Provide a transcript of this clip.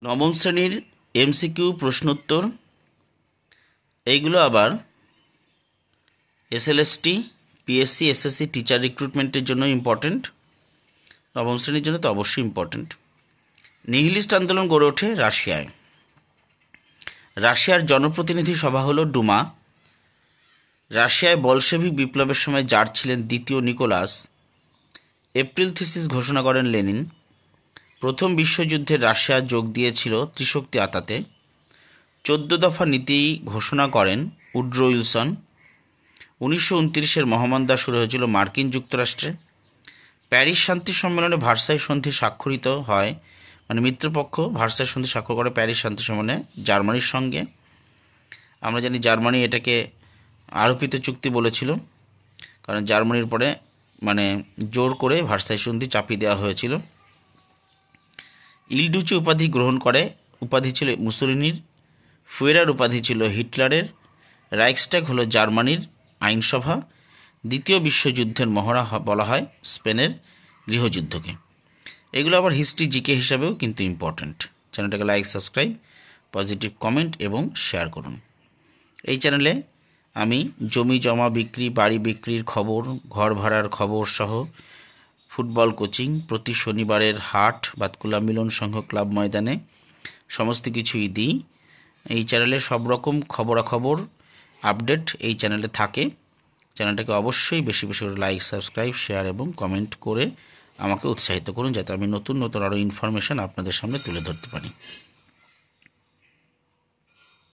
নবম শ্রেণীর এমসিকিউ প্রশ্নোত্তর এইগুলো আবার এসএলএসটি, পিএসসি, এসএসসি টিচার রিক্রুটমেন্টের জন্য ইম্পর্টেন্ট। নবম শ্রেণীর জন্য তো অবশ্যই ইম্পর্টেন্ট। নিহিলিস্ট আন্দোলন গড়ে ওঠে রাশিয়ায়। রাশিয়ার জনপ্রতিনিধি সভা হলো ডুমা। রাশিয়ায় বলশেভিক বিপ্লবের সময় জার ছিলেন দ্বিতীয় নিকোলাস। এপ্রিল থিসিস ঘোষণা করেন লেনিন। প্রথম বিশ্বযুদ্ধে রাশিয়া যোগ দিয়েছিল ত্রিশক্তি আতাতে। 14 দফা নীতি ঘোষণা করেন উড্রো উইলসন। 1929-এর মহামন্দা শুরু হয়েছিল মার্কিন যুক্তরাষ্ট্রে। প্যারিস শান্তি সম্মেলনে ভার্সাই সন্ধি স্বাক্ষরিত হয়, মানে মিত্রপক্ষ ভার্সাই সন্ধি স্বাক্ষর করে প্যারিস শান্তি সম্মেলনে জার্মানির সঙ্গে। আমরা জানি জার্মানি এটাকে আরোপিত চুক্তি বলেছিল, কারণ জার্মানির পরে জোর করে ভার্সাই সন্ধি চাপিয়ে দেওয়া হয়েছিল। ইলডুচি উপাধি গ্রহণ করে, উপাধি ছিল মুসোলিনির। ফুয়েরার উপাধি ছিল হিটলারের। রাইক্সট্যাগ হলো জার্মানির আইনসভা। দ্বিতীয় বিশ্বযুদ্ধের মহড়া বলা হয় স্পেনের গৃহযুদ্ধকে। এগুলো আবার হিস্ট্রি জিকে হিসাবেও কিন্তু ইম্পর্ট্যান্ট। চ্যানেলটাকে লাইক, সাবস্ক্রাইব, পজিটিভ কমেন্ট এবং শেয়ার করুন। এই চ্যানেলে আমি জমি জমা বিক্রি, বাড়ি বিক্রির খবর, ঘর ভাড়ার খবর সহ ফুটবল কোচিং, প্রতি শনিবারের হাট বাতকুলা মিলন সংঘ ক্লাব ময়দানে সমস্ত কিছুই দিই। এই চ্যানেলে সব রকম খবরাখবর আপডেট এই চ্যানেলে থাকে। চ্যানেলটাকে অবশ্যই বেশি বেশি করে লাইক, সাবস্ক্রাইব, শেয়ার এবং কমেন্ট করে আমাকে উৎসাহিত করুন, যাতে আমি নতুন নতুন আরও ইনফরমেশান আপনাদের সামনে তুলে ধরতে পারি।